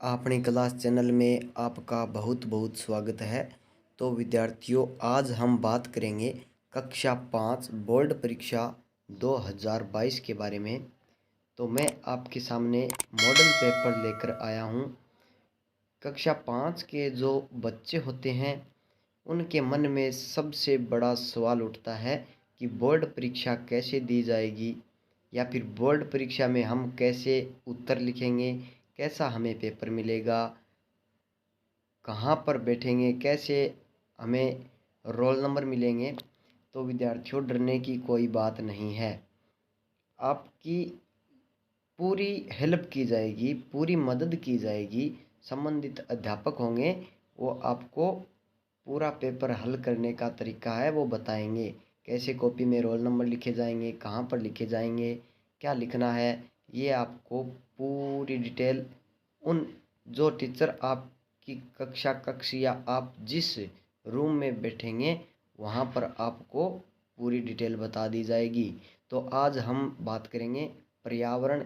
अपनी class channel में आपका बहुत बहुत स्वागत है। तो विद्यार्थियों, आज हम बात करेंगे कक्षा 5 बोर्ड परीक्षा 2022 के बारे में। तो मैं आपके सामने मॉडल पेपर लेकर आया हूँ। कक्षा 5 के जो बच्चे होते हैं उनके मन में सबसे बड़ा सवाल उठता है कि बोर्ड परीक्षा कैसे दी जाएगी, या फिर बोर्ड परीक्षा में हम कैसे उत्तर लिखेंगे, कैसा हमें पेपर मिलेगा, कहाँ पर बैठेंगे, कैसे हमें रोल नंबर मिलेंगे। तो विद्यार्थियों, डरने की कोई बात नहीं है। आपकी पूरी हेल्प की जाएगी, पूरी मदद की जाएगी। संबंधित अध्यापक होंगे, वो आपको पूरा पेपर हल करने का तरीका है वो बताएंगे। कैसे कॉपी में रोल नंबर लिखे जाएंगे, कहाँ पर लिखे जाएंगे, क्या लिखना है, ये आपको पूरी डिटेल उन जो टीचर आपकी कक्षा या आप जिस रूम में बैठेंगे वहाँ पर आपको पूरी डिटेल बता दी जाएगी। तो आज हम बात करेंगे पर्यावरण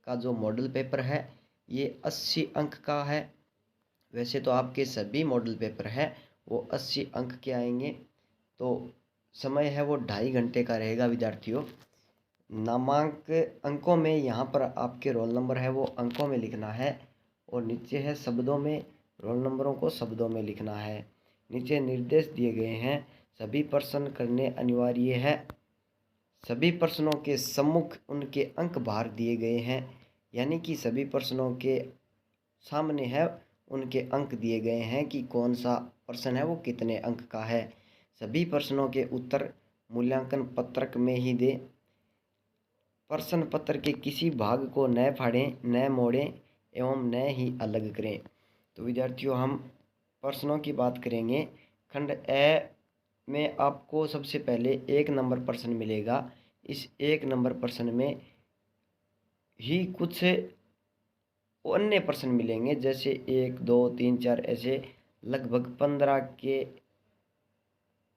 का जो मॉडल पेपर है। ये 80 अंक का है। वैसे तो आपके सभी मॉडल पेपर है वो 80 अंक के आएंगे। तो समय है वो 2.5 घंटे का रहेगा विद्यार्थियों। नामांक अंकों में यहाँ पर आपके रोल नंबर है वो अंकों में लिखना है, और नीचे है शब्दों में, रोल नंबरों को शब्दों में लिखना है। नीचे निर्देश दिए गए हैं, सभी प्रश्न करने अनिवार्य है। सभी प्रश्नों के सम्मुख उनके अंक बाहर दिए गए हैं, यानी कि सभी प्रश्नों के सामने है उनके अंक दिए गए हैं कि कौन सा प्रश्न है वो कितने अंक का है। सभी प्रश्नों के उत्तर मूल्यांकन पत्रक में ही दें। प्रश्न पत्र के किसी भाग को न फाड़ें, न मोड़ें एवं न ही अलग करें। तो विद्यार्थियों, हम प्रश्नों की बात करेंगे। खंड ए में आपको सबसे पहले 1 नंबर प्रश्न मिलेगा। इस 1 नंबर प्रश्न में ही कुछ अन्य प्रश्न मिलेंगे, जैसे 1, 2, 3, 4 ऐसे लगभग 15 के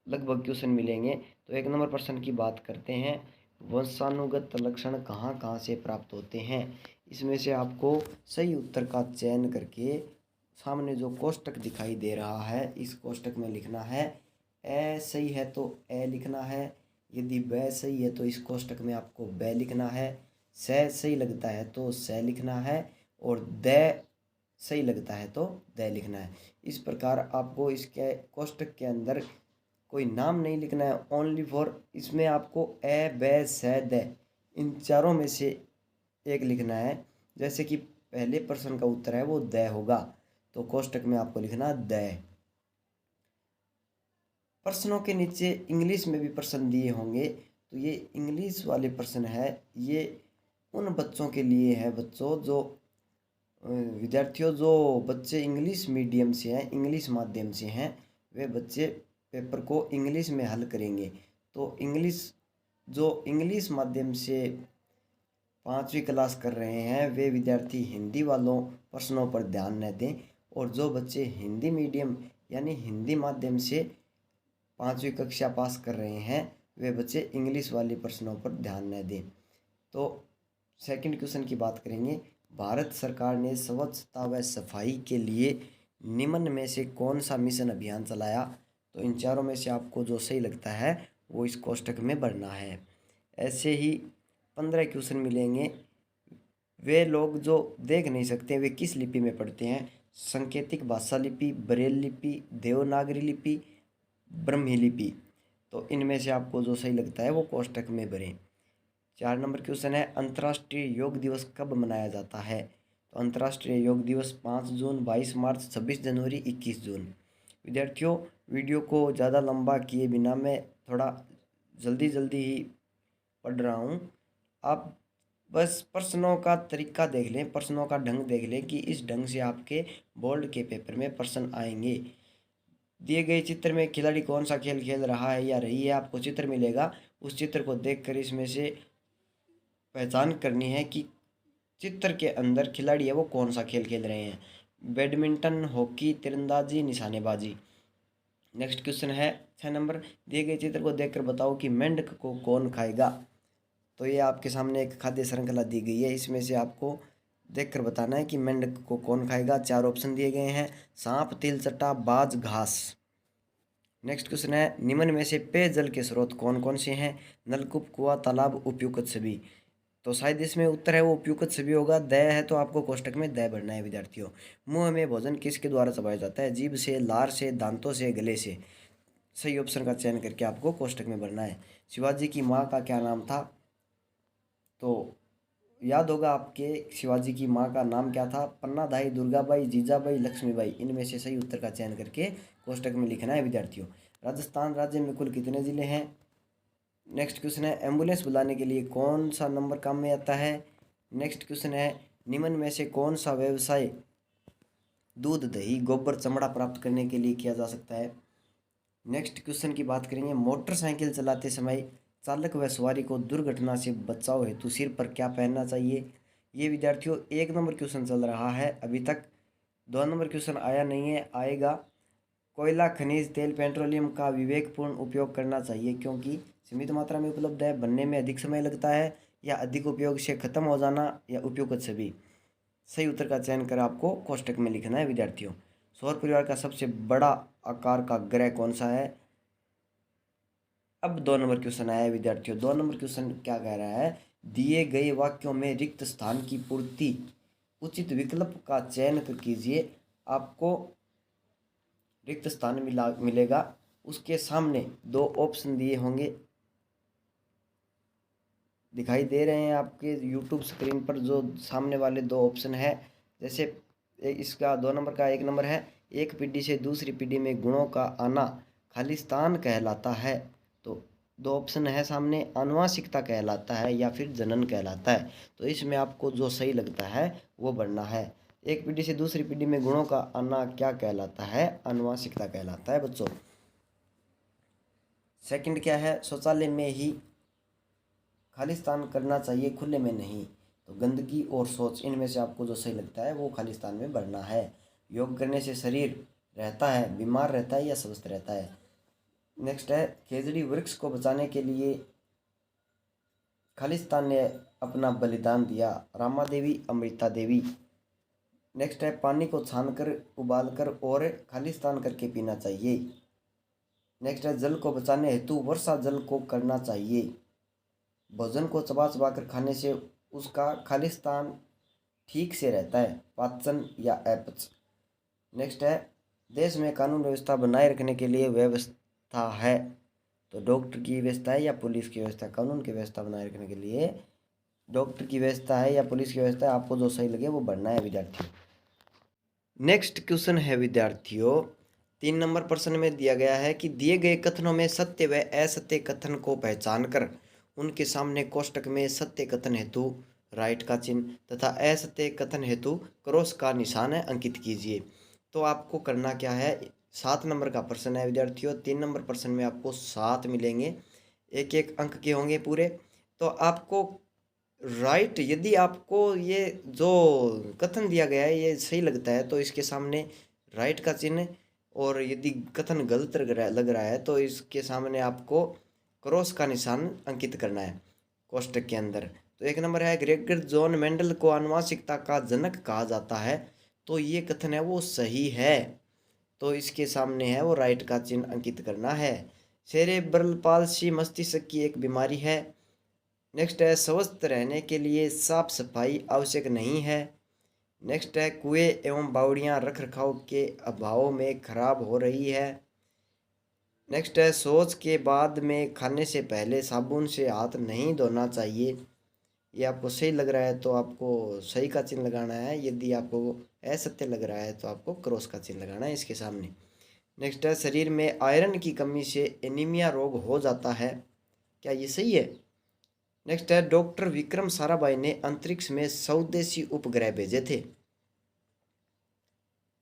लगभग क्वेश्चन मिलेंगे। तो 1 नंबर प्रश्न की बात करते हैं। वंशानुगत लक्षण कहाँ कहाँ से प्राप्त होते हैं। इसमें से आपको सही उत्तर का चयन करके सामने जो कोष्टक दिखाई दे रहा है इस कोष्टक में लिखना है। ए सही है तो ए लिखना है, यदि ब सही है तो इस कोष्टक में आपको ब लिखना है। स सही लगता है तो स लिखना है, और द सही लगता है तो द लिखना है। इस प्रकार आपको इसके कोष्टक के अंदर कोई नाम नहीं लिखना है, ओनली फॉर इसमें आपको ए ब स द इन चारों में से एक लिखना है। जैसे कि पहले प्रश्न का उत्तर है वो द होगा, तो कोष्टक में आपको लिखना द। प्रश्नों के नीचे इंग्लिश में भी प्रश्न दिए होंगे, तो ये इंग्लिश वाले प्रश्न है। ये उन बच्चों के लिए है, बच्चों जो विद्यार्थियों जो बच्चे इंग्लिश मीडियम से हैं, इंग्लिश माध्यम से हैं, वे बच्चे पेपर को इंग्लिश में हल करेंगे। तो जो इंग्लिश माध्यम से 5वीं क्लास कर रहे हैं वे विद्यार्थी हिंदी वालों प्रश्नों पर ध्यान न दें, और जो बच्चे हिंदी मीडियम यानी हिंदी माध्यम से 5वीं कक्षा पास कर रहे हैं वे बच्चे इंग्लिश वाले प्रश्नों पर ध्यान न दें। तो सेकंड क्वेश्चन की बात करेंगे। भारत सरकार ने स्वच्छता व सफाई के लिए निम्न में से कौन सा मिशन अभियान चलाया। तो इन चारों में से आपको जो सही लगता है वो इस कोष्टक में भरना है। ऐसे ही 15 क्वेश्चन मिलेंगे। वे लोग जो देख नहीं सकते वे किस लिपि में पढ़ते हैं। सांकेतिक भाषा लिपि, ब्रेल लिपि, देवनागरी लिपि, ब्रह्मी लिपि। तो इनमें से आपको जो सही लगता है वो कोष्टक में भरें। 4 नंबर क्वेश्चन है, अंतर्राष्ट्रीय योग दिवस कब मनाया जाता है। तो अंतर्राष्ट्रीय योग दिवस 5 जून, 22 मार्च, 26 जनवरी, 21 जून। विद्यार्थियों, वीडियो को ज़्यादा लंबा किए बिना मैं थोड़ा जल्दी जल्दी ही पढ़ रहा हूँ। आप बस प्रश्नों का तरीका देख लें, प्रश्नों का ढंग देख लें कि इस ढंग से आपके बोर्ड के पेपर में प्रश्न आएंगे। दिए गए चित्र में खिलाड़ी कौन सा खेल खेल रहा है या रही है, आपको चित्र मिलेगा। उस चित्र को देखकर इसमें से पहचान करनी है कि चित्र के अंदर खिलाड़ी है वो कौन सा खेल खेल रहे हैं। बैडमिंटन, हॉकी, तीरंदाजी, निशानेबाजी। नेक्स्ट क्वेश्चन है 6 नंबर, दिए गए चित्र को देखकर बताओ कि मेंढक को कौन खाएगा। तो ये आपके सामने एक खाद्य श्रृंखला दी गई है, इसमें से आपको देखकर बताना है कि मेंढक को कौन खाएगा। 4 ऑप्शन दिए गए हैं, सांप, तिलचट्टा, बाज, घास। नेक्स्ट क्वेश्चन है, निम्न में से पेयजल के स्रोत कौन कौन से हैं? नलकूप, कुआं, तालाब, उपयुक्त सभी। तो शायद इसमें उत्तर है वो उपयुक्त सभी होगा। द है तो आपको कोष्टक में द भरना है विद्यार्थियों। मुंह में भोजन किसके द्वारा चबाया जाता है? जीभ से, लार से, दांतों से, गले से। सही ऑप्शन का चयन करके आपको कोष्टक में भरना है। शिवाजी की माँ का क्या नाम था? तो याद होगा आपके, शिवाजी की माँ का नाम क्या था? पन्नाधाई, दुर्गाबाई, जीजाबाई, लक्ष्मीबाई। इनमें से सही उत्तर का चयन करके कोष्टक में लिखना है विद्यार्थियों। राजस्थान राज्य में कुल कितने जिले हैं? नेक्स्ट क्वेश्चन है, एम्बुलेंस बुलाने के लिए कौन सा नंबर काम में आता है? नेक्स्ट क्वेश्चन है, निम्न में से कौन सा व्यवसाय दूध, दही, गोबर, चमड़ा प्राप्त करने के लिए किया जा सकता है? नेक्स्ट क्वेश्चन की बात करेंगे, मोटरसाइकिल चलाते समय चालक व सवारी को दुर्घटना से बचाव हेतु सिर पर क्या पहनना चाहिए? ये विद्यार्थियों 1 नंबर क्वेश्चन चल रहा है अभी तक। 2 नंबर क्वेश्चन आया नहीं है, आएगा। कोयला, खनिज तेल, पेट्रोलियम का विवेकपूर्ण उपयोग करना चाहिए क्योंकि सीमित मात्रा में उपलब्ध है, बनने में अधिक समय लगता है, या अधिक उपयोग से खत्म हो जाना, या उपयुक्त सभी। सही उत्तर का चयन कर आपको कोष्टक में लिखना है विद्यार्थियों। सौर परिवार का सबसे बड़ा आकार का ग्रह कौन सा है? अब 2 नंबर क्वेश्चन आया है विद्यार्थियों। 2 नंबर क्वेश्चन क्या कह रहा है? दिए गए वाक्यों में रिक्त स्थान की पूर्ति उचित विकल्प का चयन कर कीजिए। आपको रिक्त स्थान मिलेगा, उसके सामने 2 ऑप्शन दिए होंगे, दिखाई दे रहे हैं आपके यूट्यूब स्क्रीन पर। जो सामने वाले 2 ऑप्शन है, जैसे इसका 2 नंबर का 1 नंबर है, एक पीढ़ी से दूसरी पीढ़ी में गुणों का आना खालिस्तान कहलाता है। तो 2 ऑप्शन है सामने, आनुवांशिकता कहलाता है या फिर जनन कहलाता है। तो इसमें आपको जो सही लगता है वो भरना है। एक पीढ़ी से दूसरी पीढ़ी में गुणों का आना क्या कहलाता है? आनुवांशिकता कहलाता है बच्चों। सेकंड क्या है? शौचालय में ही खालिस्तान करना चाहिए, खुले में नहीं। तो गंदगी और शौच, इनमें से आपको जो सही लगता है वो खालिस्तान में भरना है। योग करने से शरीर रहता है, बीमार रहता है या स्वस्थ रहता है? नेक्स्ट है, खेजड़ी वृक्ष को बचाने के लिए खालिस्तान ने अपना बलिदान दिया। रामा देवी, अमृता देवी। नेक्स्ट है, पानी को छानकर, उबालकर और खालिस्तान करके पीना चाहिए। नेक्स्ट है, जल को बचाने हेतु वर्षा जल को करना चाहिए। भोजन को चबा चबा कर खाने से उसका खालिस्तान ठीक से रहता है, पाचन या अपच। नेक्स्ट है, देश में कानून व्यवस्था बनाए रखने के लिए व्यवस्था है। तो डॉक्टर की व्यवस्था है या पुलिस की व्यवस्था? कानून की व्यवस्था बनाए रखने के लिए डॉक्टर की व्यवस्था है या पुलिस की व्यवस्था है? आपको जो सही लगे वो बढ़ना है विद्यार्थियों। नेक्स्ट क्वेश्चन है विद्यार्थियों, 3 नंबर प्रश्न में दिया गया है कि दिए गए कथनों में सत्य व असत्य कथन को पहचान कर उनके सामने कोष्टक में सत्य कथन हेतु राइट का चिन्ह तथा असत्य कथन हेतु क्रॉस का निशान है अंकित कीजिए। तो आपको करना क्या है? 7 नंबर का प्रश्न है विद्यार्थियों। 3 नंबर प्रश्न में आपको 7 मिलेंगे, एक एक अंक के होंगे पूरे। तो आपको राइट, यदि आपको ये जो कथन दिया गया है ये सही लगता है तो इसके सामने राइट का चिन्ह, और यदि कथन गलत लग रहा है तो इसके सामने आपको क्रॉस का निशान अंकित करना है कोष्टक के अंदर। तो 1 नंबर है, ग्रेगर जॉन मेंडल को आनुवांशिकता का जनक कहा जाता है। तो ये कथन है वो सही है, तो इसके सामने है वो राइट का चिन्ह अंकित करना है। सेरेब्रल पाल्सी मस्तिष्क की एक बीमारी है। नेक्स्ट है, स्वस्थ रहने के लिए साफ सफाई आवश्यक नहीं है। नेक्स्ट है, कुएं एवं बावड़ियां रख रखाव के अभाव में खराब हो रही है। नेक्स्ट है, शौच के बाद में खाने से पहले साबुन से हाथ नहीं धोना चाहिए। ये आपको सही लग रहा है तो आपको सही का चिन्ह लगाना है, यदि आपको असत्य लग रहा है तो आपको क्रॉस का चिन्ह लगाना है इसके सामने। नेक्स्ट है, शरीर में आयरन की कमी से एनीमिया रोग हो जाता है। क्या ये सही है? नेक्स्ट है, डॉक्टर विक्रम साराभाई ने अंतरिक्ष में स्वदेशी उपग्रह भेजे थे।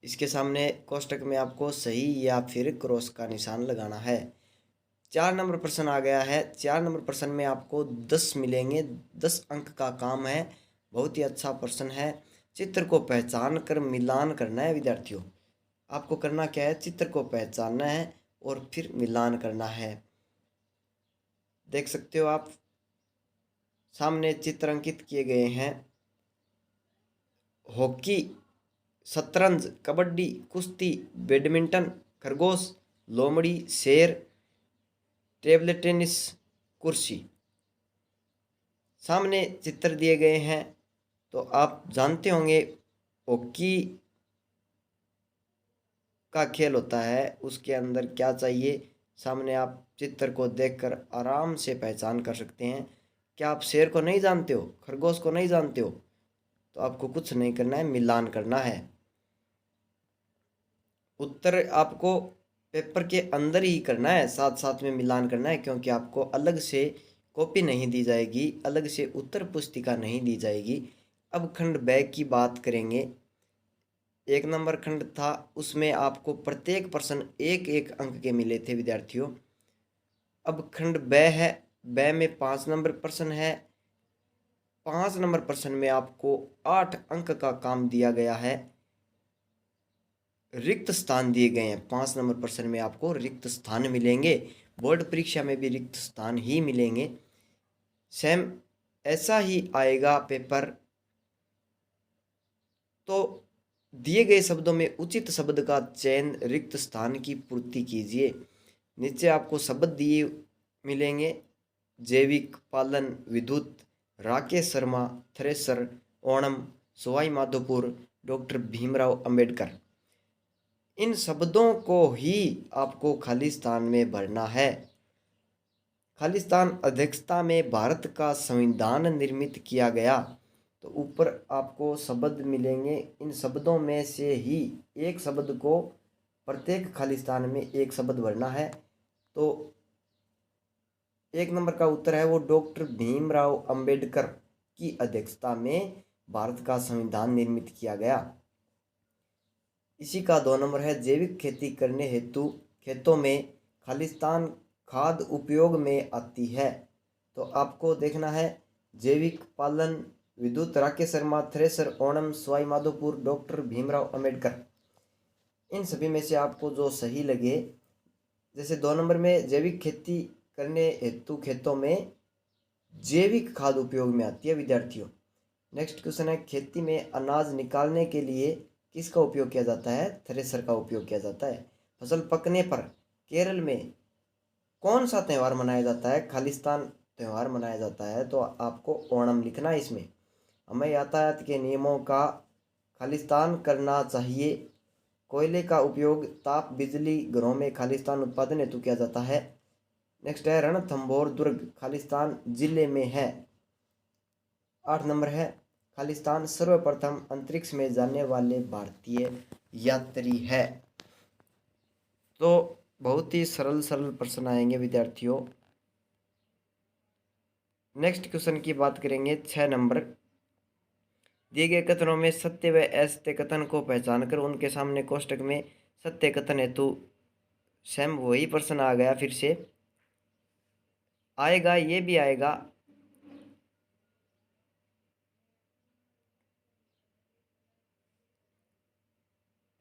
इसके सामने कोष्टक में आपको सही या फिर क्रॉस का निशान लगाना है। 4 नंबर प्रश्न आ गया है। 4 नंबर प्रश्न में आपको 10 मिलेंगे, 10 अंक का काम है। बहुत ही अच्छा प्रश्न है। चित्र को पहचान कर मिलान करना है विद्यार्थियों। आपको करना क्या है? चित्र को पहचानना है और फिर मिलान करना है। देख सकते हो आप सामने चित्र अंकित किए गए हैं। हॉकी, शतरंज, कबड्डी, कुश्ती, बैडमिंटन, खरगोश, लोमड़ी, शेर, टेबल टेनिस, कुर्सी। सामने चित्र दिए गए हैं तो आप जानते होंगे हॉकी का खेल होता है, उसके अंदर क्या चाहिए। सामने आप चित्र को देखकर आराम से पहचान कर सकते हैं। क्या आप शेर को नहीं जानते हो, खरगोश को नहीं जानते हो, तो आपको कुछ नहीं करना है, मिलान करना है। उत्तर आपको पेपर के अंदर ही करना है, साथ साथ में मिलान करना है, क्योंकि आपको अलग से कॉपी नहीं दी जाएगी, अलग से उत्तर पुस्तिका नहीं दी जाएगी। अब खंड ब की बात करेंगे। 1 नंबर खंड था, उसमें आपको प्रत्येक प्रश्न एक एक अंक के मिले थे विद्यार्थियों। अब खंड ब है, ब में 5 नंबर प्रश्न है। 5 नंबर प्रश्न में आपको 8 अंक का काम दिया गया है। रिक्त स्थान दिए गए हैं, 5 नंबर प्रश्न में आपको रिक्त स्थान मिलेंगे। बोर्ड परीक्षा में भी रिक्त स्थान ही मिलेंगे। सेम ऐसा ही आएगा पेपर। तो दिए गए शब्दों में उचित शब्द का चयन, रिक्त स्थान की पूर्ति कीजिए। नीचे आपको शब्द दिए मिलेंगे। जैविक, पालन, विद्युत, राकेश शर्मा, थ्रेसर, ओणम, सवाई माधोपुर, डॉक्टर भीमराव अंबेडकर। इन शब्दों को ही आपको खाली स्थान में भरना है। खाली स्थान अध्यक्षता में भारत का संविधान निर्मित किया गया। तो ऊपर आपको शब्द मिलेंगे, इन शब्दों में से ही एक शब्द को प्रत्येक खाली स्थान में एक शब्द भरना है। तो 1 नंबर का उत्तर है वो डॉक्टर भीमराव अंबेडकर की अध्यक्षता में भारत का संविधान निर्मित किया गया। इसी का 2 नंबर है, जैविक खेती करने हेतु खेतों में खालिस्तान खाद उपयोग में आती है। तो आपको देखना है जैविक, पालन, विद्युत, राकेश शर्मा, थ्रेसर, ओणम, सवाई माधोपुर, डॉक्टर भीमराव अंबेडकर। इन सभी में से आपको जो सही लगे, जैसे 2 नंबर में जैविक खेती करने हेतु खेतों में जैविक खाद उपयोग में आती है विद्यार्थियों। नेक्स्ट क्वेश्चन है, खेती में अनाज निकालने के लिए किसका उपयोग किया जाता है? थ्रेसर का उपयोग किया जाता है। फसल पकने पर केरल में कौन सा त्यौहार मनाया जाता है? खालिस्तान त्यौहार मनाया जाता है। तो आपको ओणम लिखना है इसमें। हमें यातायात के नियमों का खालिस्तान करना चाहिए। कोयले का उपयोग ताप बिजली घरों में खालिस्तान उत्पादन हेतु किया जाता है। नेक्स्ट है, रणथंभौर दुर्ग खालिस्तान जिले में है। 8 नंबर है, खालिस्तान सर्वप्रथम अंतरिक्ष में जाने वाले भारतीय यात्री है। तो बहुत ही सरल सरल प्रश्न आएंगे विद्यार्थियों। नेक्स्ट क्वेश्चन की बात करेंगे। 6 नंबर, दिए गए कथनों में सत्य व असत्य कथन को पहचान कर उनके सामने कोष्टक में सत्य कथन हेतु सेम वही प्रश्न आ गया, फिर से आएगा, ये भी आएगा।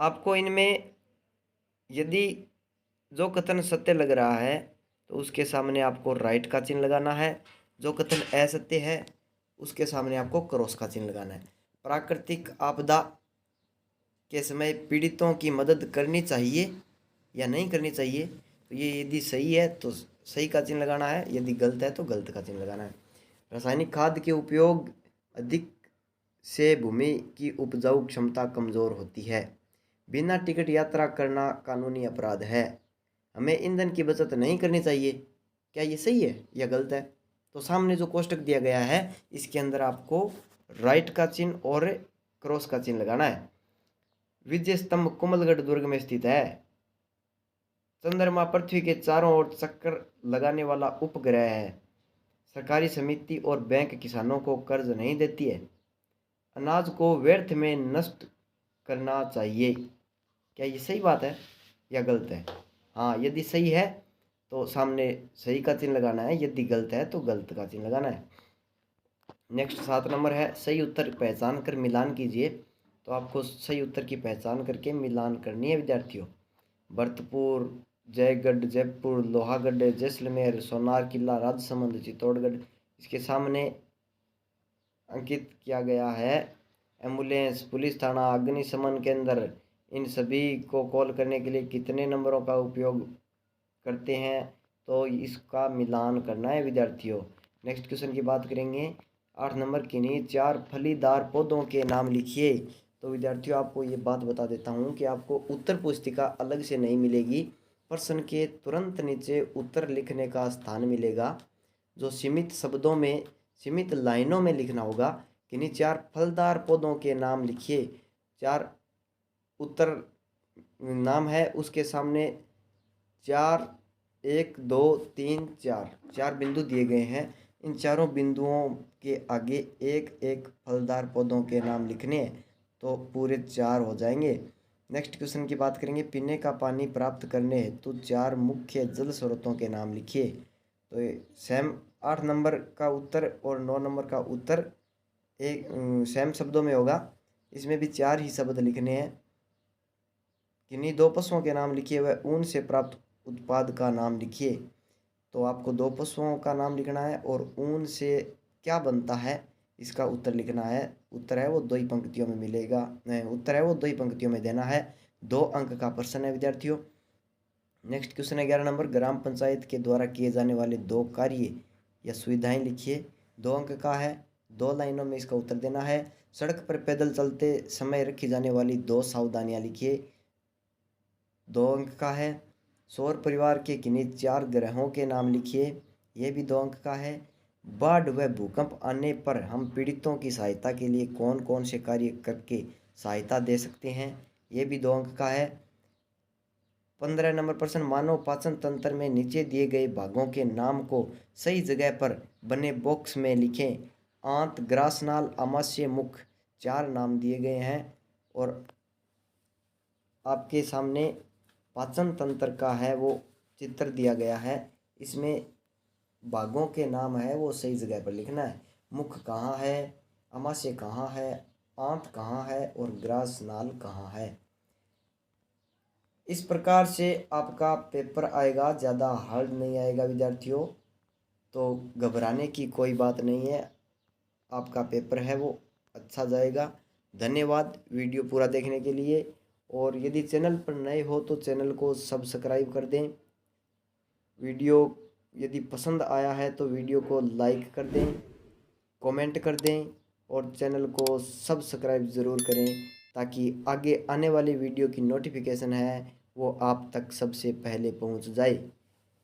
आपको इनमें यदि जो कथन सत्य लग रहा है तो उसके सामने आपको राइट का चिन्ह लगाना है। जो कथन असत्य है उसके सामने आपको क्रॉस का चिन्ह लगाना है। प्राकृतिक आपदा के समय पीड़ितों की मदद करनी चाहिए या नहीं करनी चाहिए? तो ये यदि सही है तो सही का चिन्ह लगाना है, यदि गलत है तो गलत का चिन्ह लगाना है। रासायनिक खाद के उपयोग अधिक से भूमि की उपजाऊ क्षमता कमजोर होती है। बिना टिकट यात्रा करना कानूनी अपराध है। हमें ईंधन की बचत नहीं करनी चाहिए। क्या ये सही है या गलत है? तो सामने जो कोष्टक दिया गया है इसके अंदर आपको राइट का चिन्ह और क्रॉस का चिन्ह लगाना है। विजय स्तंभ कुमलगढ़ दुर्ग में स्थित है। चंद्रमा पृथ्वी के चारों ओर चक्कर लगाने वाला उपग्रह है। सरकारी समिति और बैंक किसानों को कर्ज नहीं देती है। अनाज को व्यर्थ में नष्ट करना चाहिए। क्या ये सही बात है या गलत है? हाँ, यदि सही है तो सामने सही का चिन्ह लगाना है, यदि गलत है तो गलत का चिन्ह लगाना है। नेक्स्ट 7 नंबर है, सही उत्तर पहचान कर मिलान कीजिए। तो आपको सही उत्तर की पहचान करके मिलान करनी है विद्यार्थियों। भरतपुर, जयगढ़, जयपुर, लोहागढ़, जैसलमेर, सोनार किला, राजसमंद, चित्तौड़गढ़। इसके सामने अंकित किया गया है एम्बुलेंस, पुलिस थाना, अग्निशमन केंद्र, इन सभी को कॉल करने के लिए कितने नंबरों का उपयोग करते हैं? तो इसका मिलान करना है विद्यार्थियों। नेक्स्ट क्वेश्चन की बात करेंगे। 8 नंबर, किन्हीं 4 फलीदार पौधों के नाम लिखिए। तो विद्यार्थियों आपको ये बात बता देता हूँ कि आपको उत्तर पुस्तिका अलग से नहीं मिलेगी। प्रश्न के तुरंत नीचे उत्तर लिखने का स्थान मिलेगा, जो सीमित शब्दों में, सीमित लाइनों में लिखना होगा। किन्हीं 4 फलदार पौधों के नाम लिखिए। 4 उत्तर नाम है, उसके सामने 4, 1, 2, 3, 4 बिंदु दिए गए हैं। इन चारों बिंदुओं के आगे एक एक फलदार पौधों के नाम लिखने हैं, तो पूरे 4 हो जाएंगे। नेक्स्ट क्वेश्चन की बात करेंगे। पीने का पानी प्राप्त करने हेतु 4 मुख्य जल स्रोतों के नाम लिखिए। तो सेम 8 नंबर का उत्तर और 9 नंबर का उत्तर एक सेम शब्दों में होगा। इसमें भी 4 ही शब्द लिखने हैं। किन्हीं 2 पशुओं के नाम लिखिए व ऊन से प्राप्त उत्पाद का नाम लिखिए। तो आपको 2 पशुओं का नाम लिखना है और ऊन से क्या बनता है इसका उत्तर लिखना है। उत्तर है वो 2 ही पंक्तियों में मिलेगा, उत्तर है वो 2 ही पंक्तियों में देना है। 2 अंक का प्रश्न है विद्यार्थियों। नेक्स्ट क्वेश्चन है 11 नंबर, ग्राम पंचायत के द्वारा किए जाने वाले 2 कार्य या सुविधाएं लिखिए। 2 अंक का है, 2 लाइनों में इसका उत्तर देना है। सड़क पर पैदल चलते समय रखी जाने वाली 2 सावधानियां लिखिए। 2 अंक का है। सौर परिवार के किन्हीं 4 ग्रहों के नाम लिखिए। यह भी 2 अंक का है। बाढ़ व भूकंप आने पर हम पीड़ितों की सहायता के लिए कौन कौन से कार्य करके सहायता दे सकते हैं? यह भी 2 अंक का है। 15 नंबर प्रश्न, मानव पाचन तंत्र में नीचे दिए गए भागों के नाम को सही जगह पर बने बॉक्स में लिखें। आंत, ग्रासनाल, आमाशय, मुख, 4 नाम दिए गए हैं और आपके सामने पाचन तंत्र का है वो चित्र दिया गया है। इसमें भागों के नाम है वो सही जगह पर लिखना है। मुख कहाँ है, आमाशय कहाँ है, आंत कहाँ है और ग्रासनाल कहाँ है। इस प्रकार से आपका पेपर आएगा, ज़्यादा हार्ड नहीं आएगा विद्यार्थियों, तो घबराने की कोई बात नहीं है। आपका पेपर है वो अच्छा जाएगा। धन्यवाद वीडियो पूरा देखने के लिए। और यदि चैनल पर नए हो तो चैनल को सब्सक्राइब कर दें। वीडियो यदि पसंद आया है तो वीडियो को लाइक कर दें, कमेंट कर दें और चैनल को सब्सक्राइब ज़रूर करें, ताकि आगे आने वाली वीडियो की नोटिफिकेशन है वो आप तक सबसे पहले पहुंच जाए।